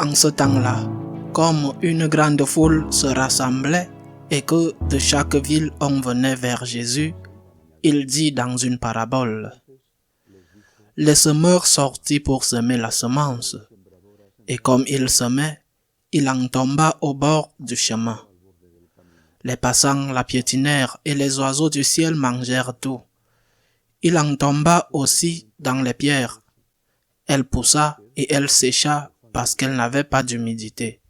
En ce temps-là, comme une grande foule se rassemblait et que de chaque ville on venait vers Jésus, il dit dans une parabole: Le semeur sortit pour semer la semence, et comme il semait, il en tomba au bord du chemin. Les passants la piétinèrent et les oiseaux du ciel mangèrent tout. Il en tomba aussi dans les pierres. Elle poussa et elle sécha parce qu'elle n'avait pas d'humidité.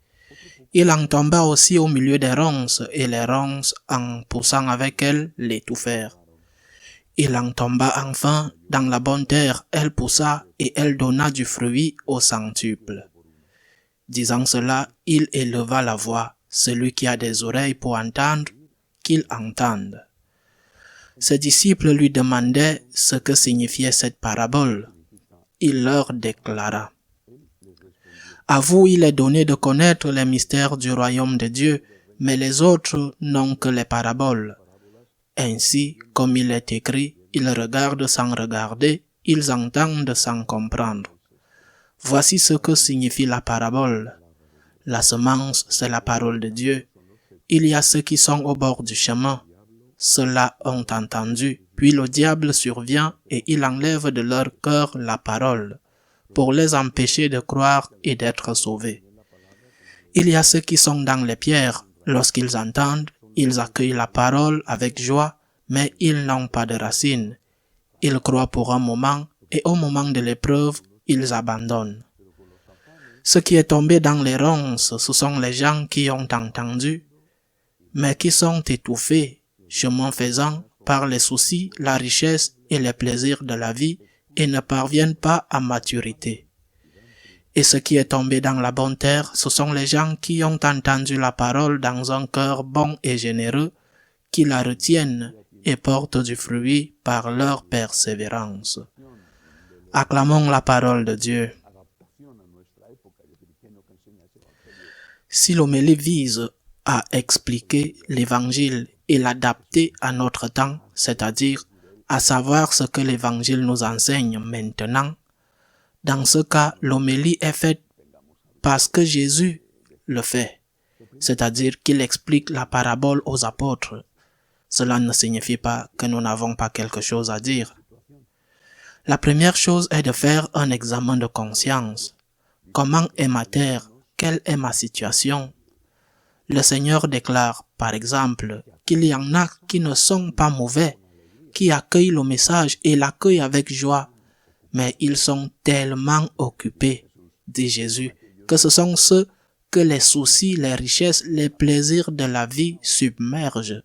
Il en tomba aussi au milieu des ronces et les ronces, en poussant avec elle, l'étouffèrent. Il en tomba enfin dans la bonne terre, elle poussa et elle donna du fruit au centuple. Disant cela, il éleva la voix. Celui qui a des oreilles pour entendre, qu'il entende. Ses disciples lui demandaient ce que signifiait cette parabole. Il leur déclara: À vous il est donné de connaître les mystères du royaume de Dieu, mais les autres n'ont que les paraboles. Ainsi, comme il est écrit, ils regardent sans regarder, ils entendent sans comprendre. Voici ce que signifie la parabole. La semence, c'est la parole de Dieu. Il y a ceux qui sont au bord du chemin. Ceux-là ont entendu, puis le diable survient et il enlève de leur cœur la parole, pour les empêcher de croire et d'être sauvés. Il y a ceux qui sont dans les pierres. Lorsqu'ils entendent, ils accueillent la parole avec joie, mais ils n'ont pas de racines. Ils croient pour un moment, et au moment de l'épreuve, ils abandonnent. Ce qui est tombé dans les ronces, ce sont les gens qui ont entendu, mais qui sont étouffés, chemin faisant, par les soucis, la richesse et les plaisirs de la vie, et ne parviennent pas à maturité. Et ce qui est tombé dans la bonne terre, ce sont les gens qui ont entendu la parole dans un cœur bon et généreux, qui la retiennent et portent du fruit par leur persévérance. Acclamons la parole de Dieu. Si l'homélie vise à expliquer l'évangile et l'adapter à notre temps, c'est-à-dire à savoir ce que l'évangile nous enseigne maintenant, dans ce cas, l'homélie est faite parce que Jésus le fait, c'est-à-dire qu'il explique la parabole aux apôtres. Cela ne signifie pas que nous n'avons pas quelque chose à dire. La première chose est de faire un examen de conscience. Comment est ma terre? Quelle est ma situation? Le Seigneur déclare, par exemple, qu'il y en a qui ne sont pas mauvais, qui accueillent le message et l'accueillent avec joie, mais ils sont tellement occupés, dit Jésus, que ce sont ceux que les soucis, les richesses, les plaisirs de la vie submergent.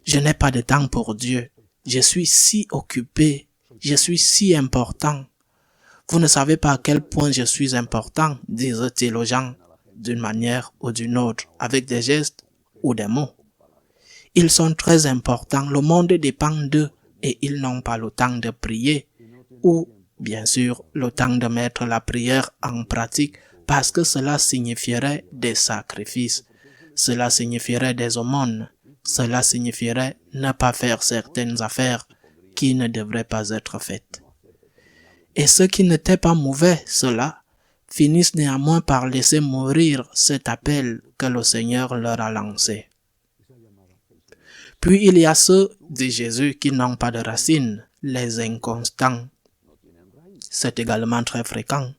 Je n'ai pas de temps pour Dieu. Je suis si occupé. Je suis si important. Vous ne savez pas à quel point je suis important, disent-ils aux gens, d'une manière ou d'une autre, avec des gestes ou des mots. Ils sont très importants. Le monde dépend d'eux et ils n'ont pas le temps de prier ou, bien sûr, le temps de mettre la prière en pratique parce que cela signifierait des sacrifices. Cela signifierait des aumônes. Cela signifierait ne pas faire certaines affaires qui ne devraient pas être faites. Et ceux qui n'étaient pas mauvais, ceux-là, finissent néanmoins par laisser mourir cet appel que le Seigneur leur a lancé. Puis il y a ceux, dit Jésus, qui n'ont pas de racines, les inconstants. C'est également très fréquent.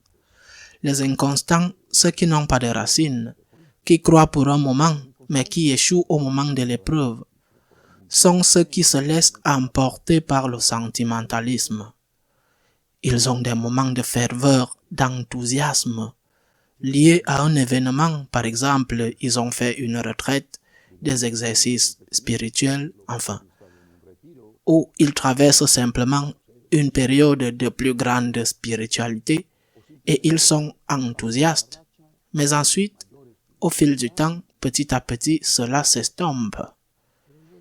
Les inconstants, ceux qui n'ont pas de racines, qui croient pour un moment, mais qui échouent au moment de l'épreuve, sont ceux qui se laissent emporter par le sentimentalisme. Ils ont des moments de ferveur, d'enthousiasme, liés à un événement. Par exemple, ils ont fait une retraite, des exercices spirituels, ou ils traversent simplement une période de plus grande spiritualité et ils sont enthousiastes. Mais ensuite, au fil du temps, petit à petit, cela s'estompe.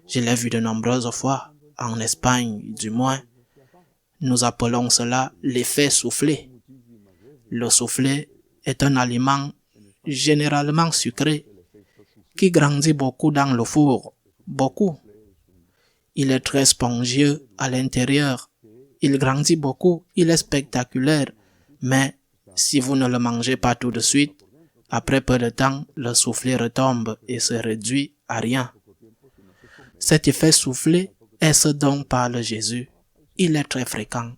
Je l'ai vu de nombreuses fois, en Espagne du moins. Nous appelons cela l'effet soufflé. Le soufflé est un aliment généralement sucré qui grandit beaucoup dans le four, beaucoup. Il est très spongieux à l'intérieur. Il grandit beaucoup, il est spectaculaire, mais Si vous ne le mangez pas tout de suite, après peu de temps, le soufflet retombe et se réduit à rien. Cet effet soufflé est ce dont parle Jésus. Il est très fréquent.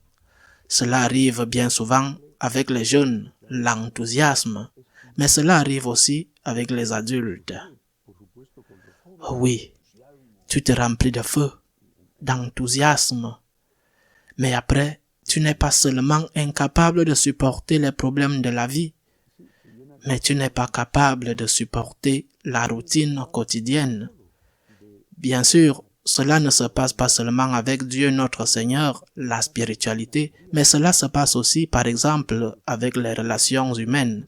Cela arrive bien souvent avec les jeunes, l'enthousiasme, mais cela arrive aussi avec les adultes. Oui, tu te remplis de feu, d'enthousiasme, mais après, tu n'es pas seulement incapable de supporter les problèmes de la vie, mais tu n'es pas capable de supporter la routine quotidienne. Bien sûr, cela ne se passe pas seulement avec Dieu notre Seigneur, la spiritualité, mais cela se passe aussi, par exemple, avec les relations humaines.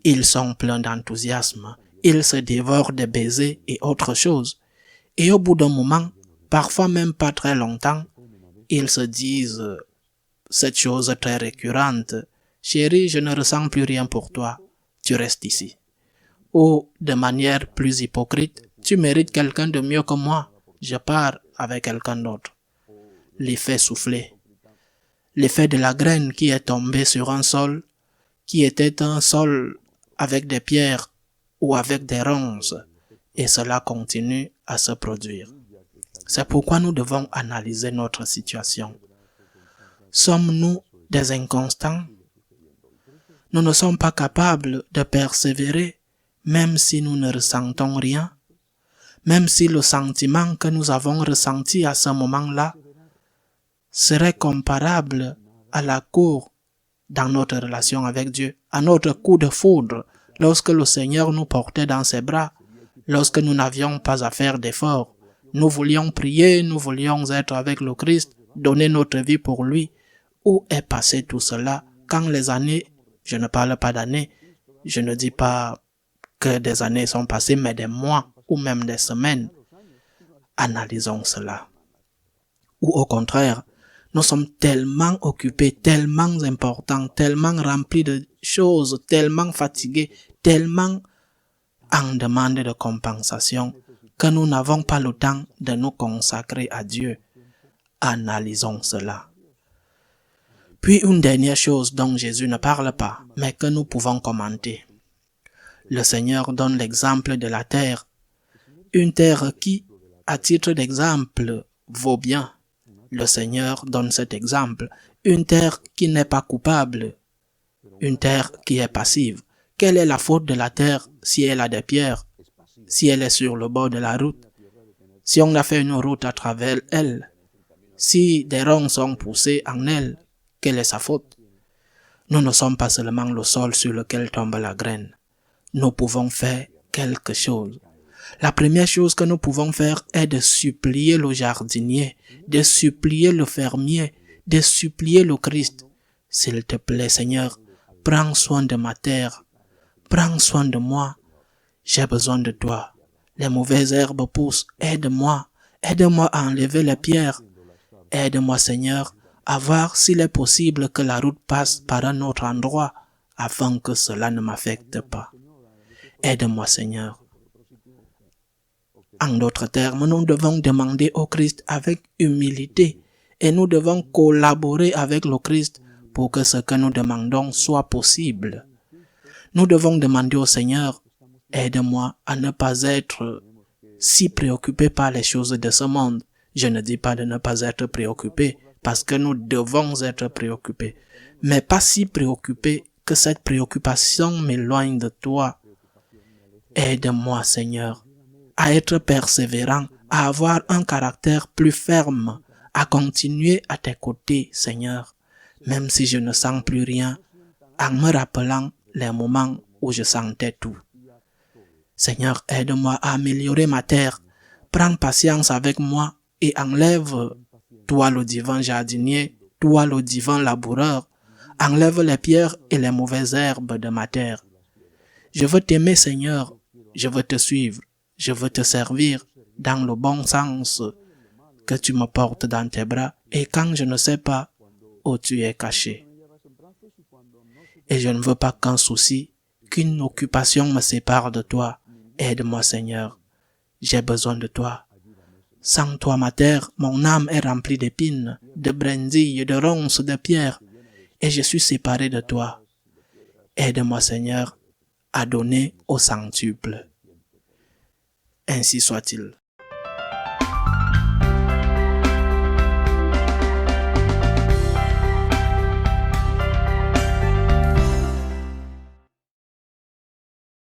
Ils sont pleins d'enthousiasme, ils se dévorent des baisers et autres choses. Et au bout d'un moment, parfois même pas très longtemps, ils se disent cette chose très récurrente, « Chérie, je ne ressens plus rien pour toi, tu restes ici. » Ou, de manière plus hypocrite, « Tu mérites quelqu'un de mieux que moi, je pars avec quelqu'un d'autre. » L'effet soufflé. L'effet de la graine qui est tombée sur un sol, qui était un sol avec des pierres ou avec des ronces, et cela continue à se produire. C'est pourquoi nous devons analyser notre situation. Sommes-nous des inconstants? Nous ne sommes pas capables de persévérer, même si nous ne ressentons rien, même si le sentiment que nous avons ressenti à ce moment-là serait comparable à la cour dans notre relation avec Dieu, à notre coup de foudre, lorsque le Seigneur nous portait dans ses bras, lorsque nous n'avions pas à faire d'efforts. Nous voulions prier, nous voulions être avec le Christ, donner notre vie pour lui. Où est passé tout cela quand les années, je ne parle pas d'années, je ne dis pas que des années sont passées, mais des mois ou même des semaines. Analysons cela. Ou au contraire, nous sommes tellement occupés, tellement importants, tellement remplis de choses, tellement fatigués, tellement en demande de compensation, que nous n'avons pas le temps de nous consacrer à Dieu. Analysons cela. Puis une dernière chose dont Jésus ne parle pas, mais que nous pouvons commenter. Le Seigneur donne l'exemple de la terre. Une terre qui, à titre d'exemple, vaut bien. Le Seigneur donne cet exemple. Une terre qui n'est pas coupable. Une terre qui est passive. Quelle est la faute de la terre si elle a des pierres? Si elle est sur le bord de la route? Si on a fait une route à travers elle? Si des ronds sont poussés en elle? Quelle est sa faute? Nous ne sommes pas seulement le sol sur lequel tombe la graine. Nous pouvons faire quelque chose. La première chose que nous pouvons faire est de supplier le jardinier, de supplier le fermier, de supplier le Christ. S'il te plaît, Seigneur, prends soin de ma terre, prends soin de moi. J'ai besoin de toi. Les mauvaises herbes poussent. Aide-moi. Aide-moi à enlever les pierres. Aide-moi, Seigneur, à voir s'il est possible que la route passe par un autre endroit afin que cela ne m'affecte pas. Aide-moi, Seigneur. En d'autres termes, nous devons demander au Christ avec humilité et nous devons collaborer avec le Christ pour que ce que nous demandons soit possible. Nous devons demander au Seigneur, aide-moi à ne pas être si préoccupé par les choses de ce monde. Je ne dis pas de ne pas être préoccupé, parce que nous devons être préoccupés, mais pas si préoccupé que cette préoccupation m'éloigne de toi. Aide-moi, Seigneur, à être persévérant, à avoir un caractère plus ferme, à continuer à tes côtés, Seigneur, même si je ne sens plus rien, en me rappelant les moments où je sentais tout. Seigneur, aide-moi à améliorer ma terre, prends patience avec moi et enlève, toi le divin jardinier, toi le divin laboureur, enlève les pierres et les mauvaises herbes de ma terre. Je veux t'aimer, Seigneur, je veux te suivre, je veux te servir dans le bon sens, que tu me portes dans tes bras et quand je ne sais pas où tu es caché. Et je ne veux pas qu'un souci, qu'une occupation me sépare de toi. Aide-moi, Seigneur, j'ai besoin de toi. Sans toi, ma terre, mon âme est remplie d'épines, de brindilles, de ronces, de pierres, et je suis séparé de toi. Aide-moi, Seigneur, à donner au centuple. Ainsi soit-il.